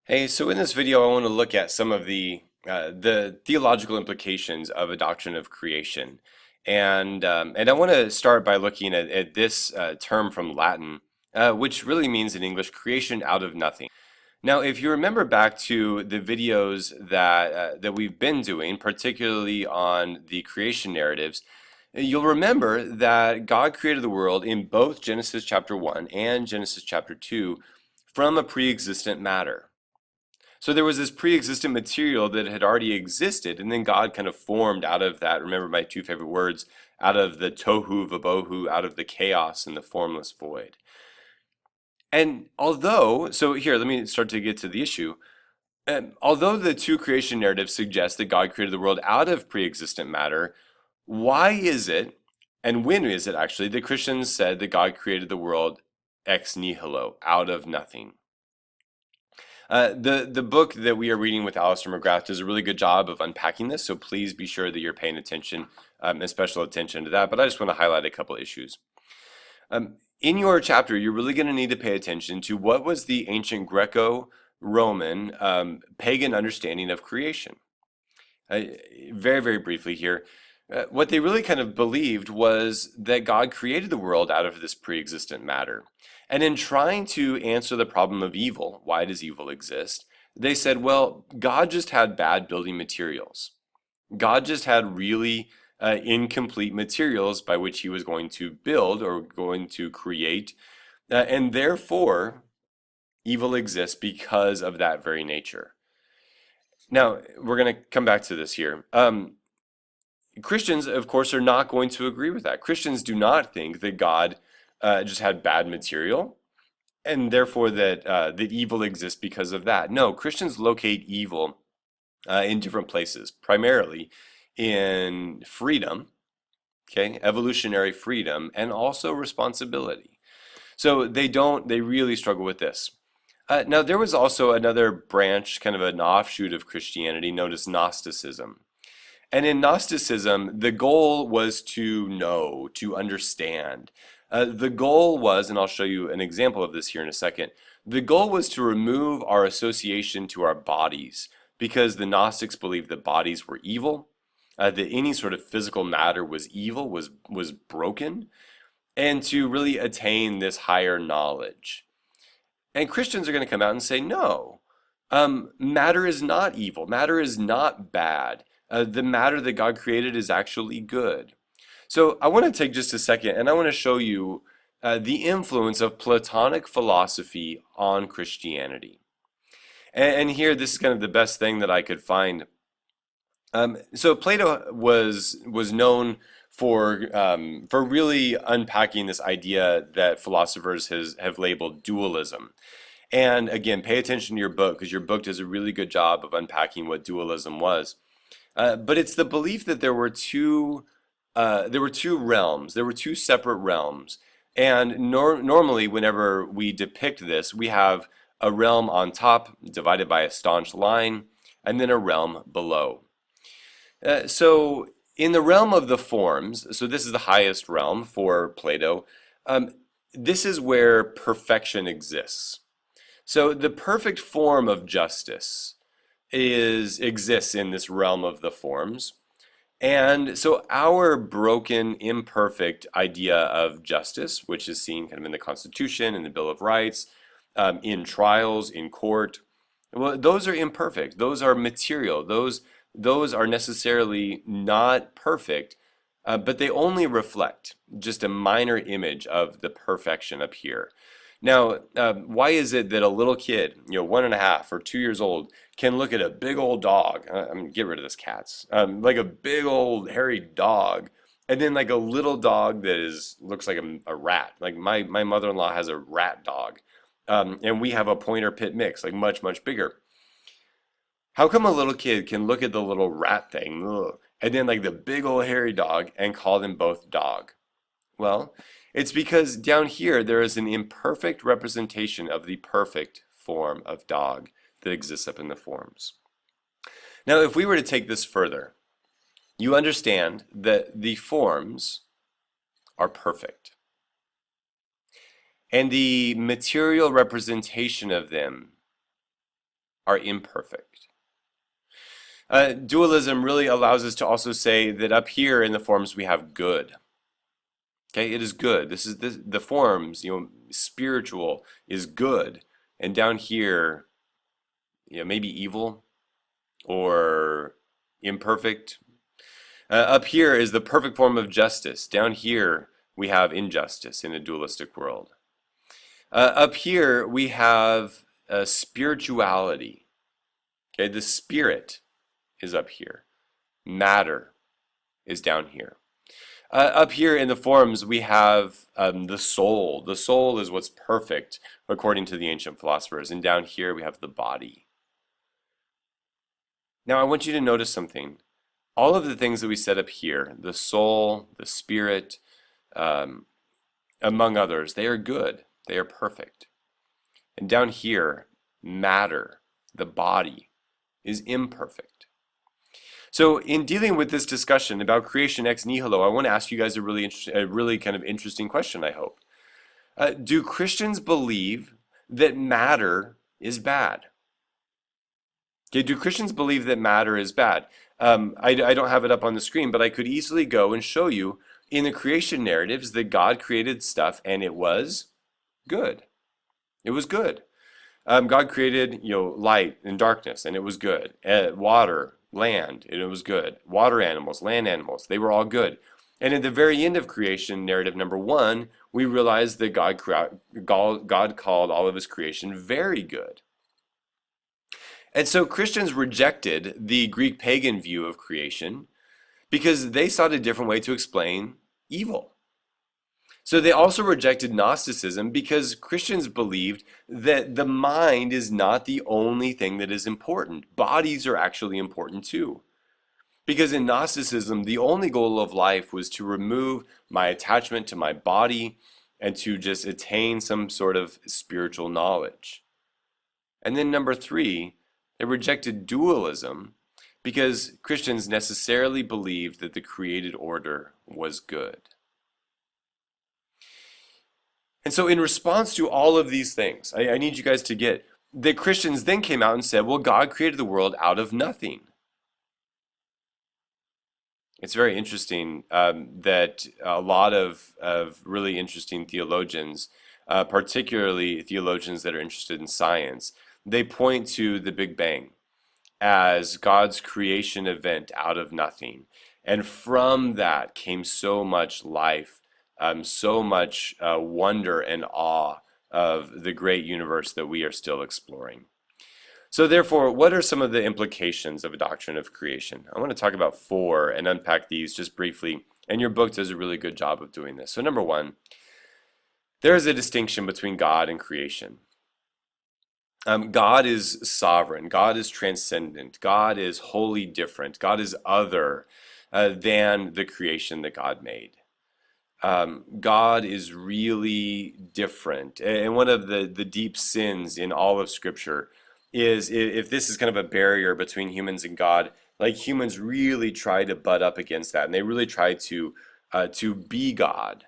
Hey, so in this video, I want to look at some of the theological implications of a doctrine of creation, and I want to start by looking at this term from Latin, which really means in English creation out of nothing. Now, if you remember back to the videos that we've been doing, particularly on the creation narratives, you'll remember that God created the world in both Genesis chapter 1 and Genesis chapter 2 from a pre-existent matter. So there was this pre-existent material that had already existed, and then God kind of formed out of that. Remember my two favorite words, out of the tohu vabohu, out of the chaos and the formless void. And so here, let me start to get to the issue. Although the two creation narratives suggest that God created the world out of pre-existent matter, why is it, and when is it actually, that Christians said that God created the world ex nihilo, out of nothing? The book that we are reading with Alistair McGrath does a really good job of unpacking this, so please be sure that you're paying attention and special attention to that. But I just want to highlight a couple issues. In your chapter, you're really going to need to pay attention to what was the ancient Greco-Roman pagan understanding of creation. Very, very briefly here, what they really kind of believed was that God created the world out of this pre-existent matter. And in trying to answer the problem of evil, why does evil exist? They said, well, God just had bad building materials. God just had really incomplete materials by which he was going to build or going to create. And therefore, evil exists because of that very nature. Now, we're going to come back to this here. Christians, of course, are not going to agree with that. Christians do not think that God just had bad material and therefore that evil exists because of that. No, Christians locate evil in different places, primarily in freedom, okay, evolutionary freedom, and also responsibility. So they really struggle with this. Now, there was also another branch, kind of an offshoot of Christianity known as Gnosticism. And in Gnosticism, the goal was to know, to understand. The goal was, and I'll show you an example of this here in a second, the goal was to remove our association to our bodies because the Gnostics believed that bodies were evil, that any sort of physical matter was evil, was broken, and to really attain this higher knowledge. And Christians are going to come out and say, no, matter is not evil. Matter is not bad. The matter that God created is actually good. So I want to take just a second and I want to show you the influence of Platonic philosophy on Christianity. And here, this is kind of the best thing that I could find. So Plato was known for really unpacking this idea that philosophers have labeled dualism. And again, pay attention to your book because your book does a really good job of unpacking what dualism was. But it's the belief that there were two realms, there were two separate realms. And normally, whenever we depict this, we have a realm on top divided by a staunch line, and then a realm below. So in the realm of the forms, so this is the highest realm for Plato, um, this is where perfection exists. So the perfect form of justice exists in this realm of the forms. And so our broken, imperfect idea of justice, which is seen kind of in the Constitution, in the Bill of Rights, in trials, in court, well, those are imperfect. Those are material. Those are necessarily not perfect, but they only reflect just a minor image of the perfection up here. Now, why is it that a little kid, 1.5 or 2 years old, can look at a big old dog? I mean, get rid of this cats. Like a big old hairy dog, and then like a little dog that looks like a rat. Like my mother-in-law has a rat dog, and we have a pointer pit mix, like much, much bigger. How come a little kid can look at the little rat thing, ugh, and then like the big old hairy dog and call them both dog? Well, it's because down here there is an imperfect representation of the perfect form of dog that exists up in the forms. Now, if we were to take this further, you understand that the forms are perfect. And the material representation of them are imperfect. Dualism really allows us to also say that up here in the forms we have good. Okay, it is good. This is the forms, spiritual is good. And down here, maybe evil or imperfect. Up here is the perfect form of justice. Down here, we have injustice in a dualistic world. Up here, we have spirituality. Okay, the spirit is up here. Matter is down here. Up here in the forms, we have the soul. The soul is what's perfect, according to the ancient philosophers. And down here, we have the body. Now, I want you to notice something. All of the things that we said up here, the soul, the spirit, among others, they are good. They are perfect. And down here, matter, the body, is imperfect. So in dealing with this discussion about creation ex nihilo, I want to ask you guys a really kind of interesting question, I hope. Do Christians believe that matter is bad? Okay, do Christians believe that matter is bad? I don't have it up on the screen, but I could easily go and show you in the creation narratives that God created stuff and it was good. It was good. God created, light and darkness, and it was good. Water, land, and it was good. Water animals, land animals, they were all good. And at the very end of creation, narrative number 1, we realize that God called all of his creation very good. And so Christians rejected the Greek pagan view of creation because they sought a different way to explain evil. So they also rejected Gnosticism because Christians believed that the mind is not the only thing that is important. Bodies are actually important too. Because in Gnosticism, the only goal of life was to remove my attachment to my body and to just attain some sort of spiritual knowledge. And then number 3, they rejected dualism because Christians necessarily believed that the created order was good. And so in response to all of these things, I need you guys to get that Christians then came out and said, well, God created the world out of nothing. It's very interesting that a lot of really interesting theologians, particularly theologians that are interested in science, they point to the Big Bang as God's creation event out of nothing. And from that came so much life, so much wonder and awe of the great universe that we are still exploring. So therefore, what are some of the implications of a doctrine of creation? I want to talk about 4 and unpack these just briefly, and your book does a really good job of doing this. So number 1, there is a distinction between God and creation. God is sovereign. God is transcendent. God is wholly different. God is other than the creation that God made. God is really different. And one of the deep sins in all of Scripture is if this is kind of a barrier between humans and God, like humans really try to butt up against that, and they really try to be God.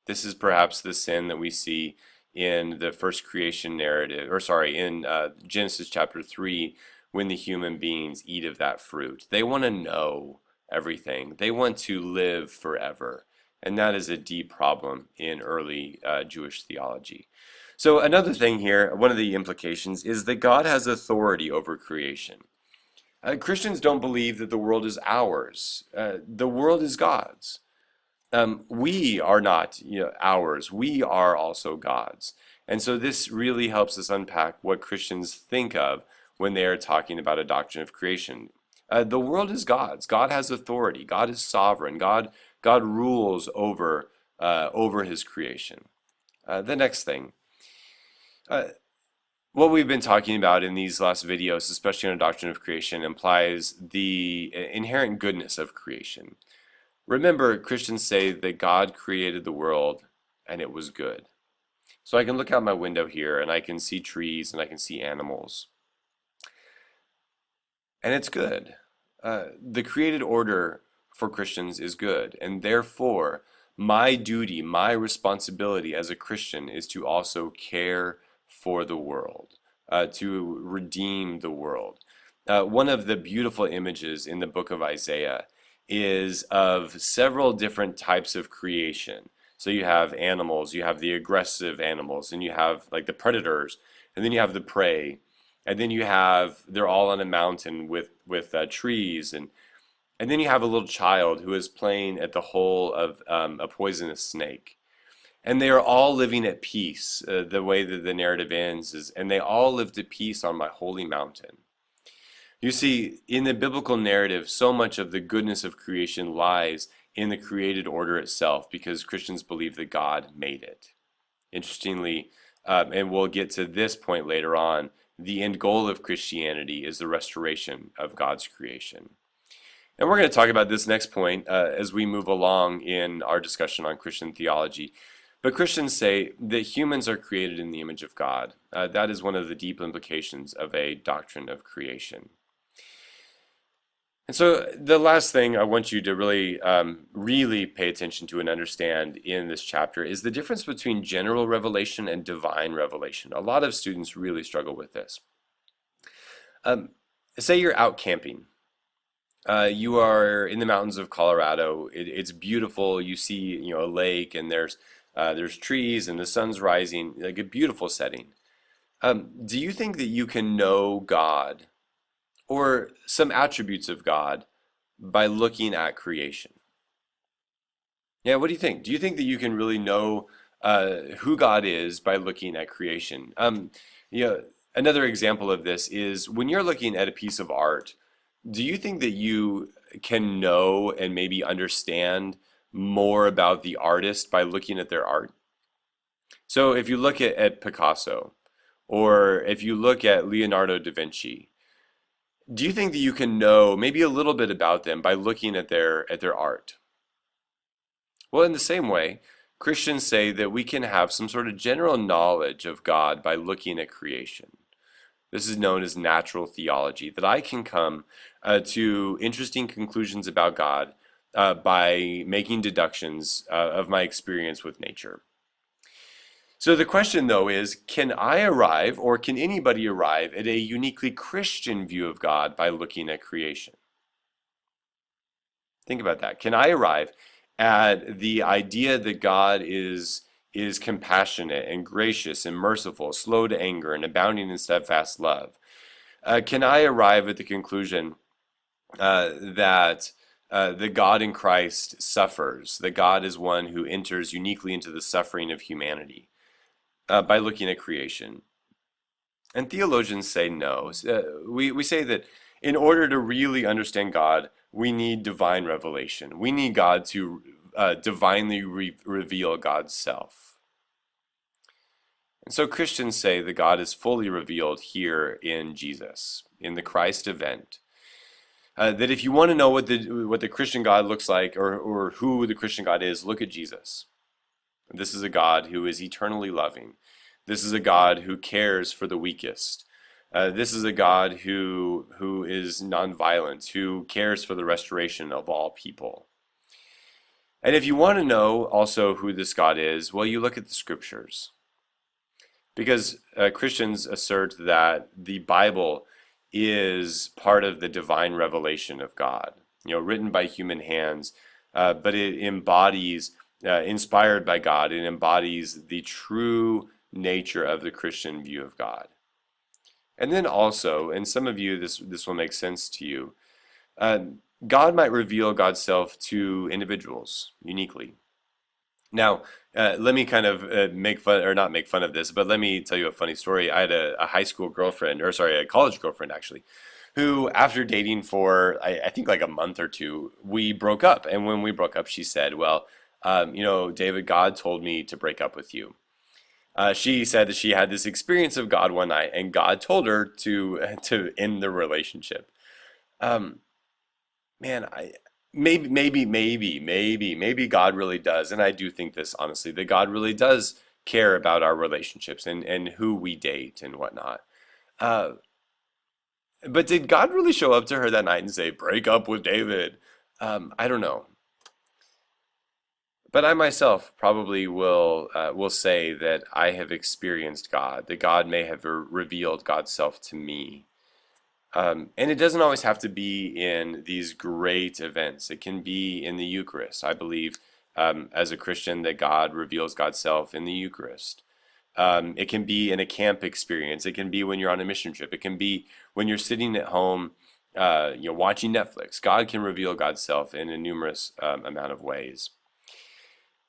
This is perhaps the sin that we see in the first creation narrative, or sorry, in Genesis chapter 3, when the human beings eat of that fruit. They want to know everything. They want to live forever. And that is a deep problem in early Jewish theology. So another thing here, one of the implications, is that God has authority over creation. Christians don't believe that the world is ours. The world is God's. We are not ours. We are also God's. And so this really helps us unpack what Christians think of when they are talking about a doctrine of creation. The world is God's. God has authority. God is sovereign. God rules over his creation. The next thing. What we've been talking about in these last videos, especially on a doctrine of creation, implies the inherent goodness of creation. Remember, Christians say that God created the world and it was good. So I can look out my window here and I can see trees and I can see animals. And it's good. The created order for Christians is good. And therefore, my duty, my responsibility as a Christian is to also care for the world. to redeem the world. One of the beautiful images in the book of Isaiah is of several different types of creation. So you have animals, you have the aggressive animals, and you have like the predators, and then you have the prey, and then you have they're all on a mountain with trees, and then you have a little child who is playing at the hole of a poisonous snake. And they are all living at peace. The way that the narrative ends is, and they all lived at peace on my holy mountain. You see, in the biblical narrative, so much of the goodness of creation lies in the created order itself because Christians believe that God made it. Interestingly, and we'll get to this point later on, the end goal of Christianity is the restoration of God's creation. And we're going to talk about this next point as we move along in our discussion on Christian theology. But Christians say that humans are created in the image of God. That is one of the deep implications of a doctrine of creation. And so the last thing I want you to really pay attention to and understand in this chapter is the difference between general revelation and divine revelation. A lot of students really struggle with this. Say you're out camping. You are in the mountains of Colorado. It's beautiful. You see, a lake, and there's trees, and the sun's rising, like a beautiful setting. Do you think that you can know God or some attributes of God by looking at creation? Yeah, what do you think? Do you think that you can really know who God is by looking at creation? You know, Another example of this is when you're looking at a piece of art, do you think that you can know and maybe understand more about the artist by looking at their art? So if you look at Picasso, or if you look at Leonardo da Vinci, do you think that you can know maybe a little bit about them by looking at their art? Well, in the same way, Christians say that we can have some sort of general knowledge of God by looking at creation. This is known as natural theology, that I can come to interesting conclusions about God by making deductions of my experience with nature. So the question, though, is can I arrive, or can anybody arrive, at a uniquely Christian view of God by looking at creation? Think about that. Can I arrive at the idea that God is compassionate and gracious and merciful, slow to anger, and abounding in steadfast love? Can I arrive at the conclusion that the God in Christ suffers, that God is one who enters uniquely into the suffering of humanity by looking at creation? And theologians say no. We say that in order to really understand God, we need divine revelation. We need God to divinely reveal God's self. And so Christians say that God is fully revealed here in Jesus, in the Christ event. That if you want to know what the Christian God looks like, or who the Christian God is, look at Jesus. This is a God who is eternally loving. This is a God who cares for the weakest. This is a God who is nonviolent, who cares for the restoration of all people. And if you want to know also who this God is, well, you look at the scriptures. Because Christians assert that the Bible is part of the divine revelation of God, written by human hands, but it embodies, inspired by God, it embodies the true nature of the Christian view of God. And then also, and some of you, this will make sense to you, God might reveal God's self to individuals uniquely. Now, let me kind of make fun, or not make fun of this, but let me tell you a funny story. I had a high school girlfriend, or sorry, a college girlfriend actually, who after dating for, I think like a month or two, we broke up. And when we broke up, she said, well, David, God told me to break up with you. She said that she had this experience of God one night, and God told her to end the relationship. Um, Man, maybe God really does, and I do think this honestly, that God really does care about our relationships and who we date and whatnot. Uh, but did God really show up to her that night and say, "Break up with David"? I don't know. But I myself probably will say that I have experienced God, that God may have revealed God's self to me. And it doesn't always have to be in these great events. It can be in the Eucharist. I believe as a Christian that God reveals God's self in the Eucharist. It can be in a camp experience. It can be when you're on a mission trip. It can be when you're sitting at home, watching Netflix. God can reveal God's self in a numerous amount of ways.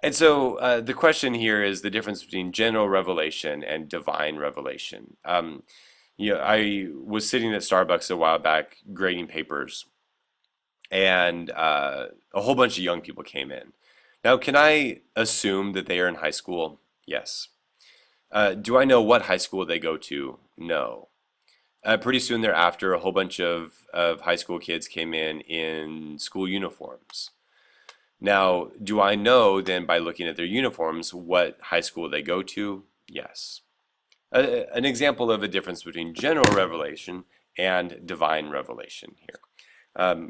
And so the question here is the difference between general revelation and divine revelation. I was sitting at Starbucks a while back grading papers, and a whole bunch of young people came in. Now, can I assume that they are in high school? Yes. Do I know what high school they go to? No. Pretty soon thereafter, a whole bunch of high school kids came in school uniforms. Now, do I know then by looking at their uniforms what high school they go to? Yes. An example of a difference between general revelation and divine revelation here.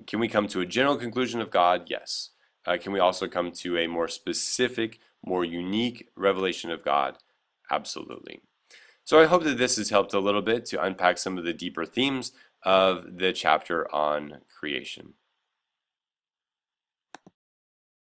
Can we come to a general conclusion of God? Yes. Can we also come to a more specific, more unique revelation of God? Absolutely. So I hope that this has helped a little bit to unpack some of the deeper themes of the chapter on creation.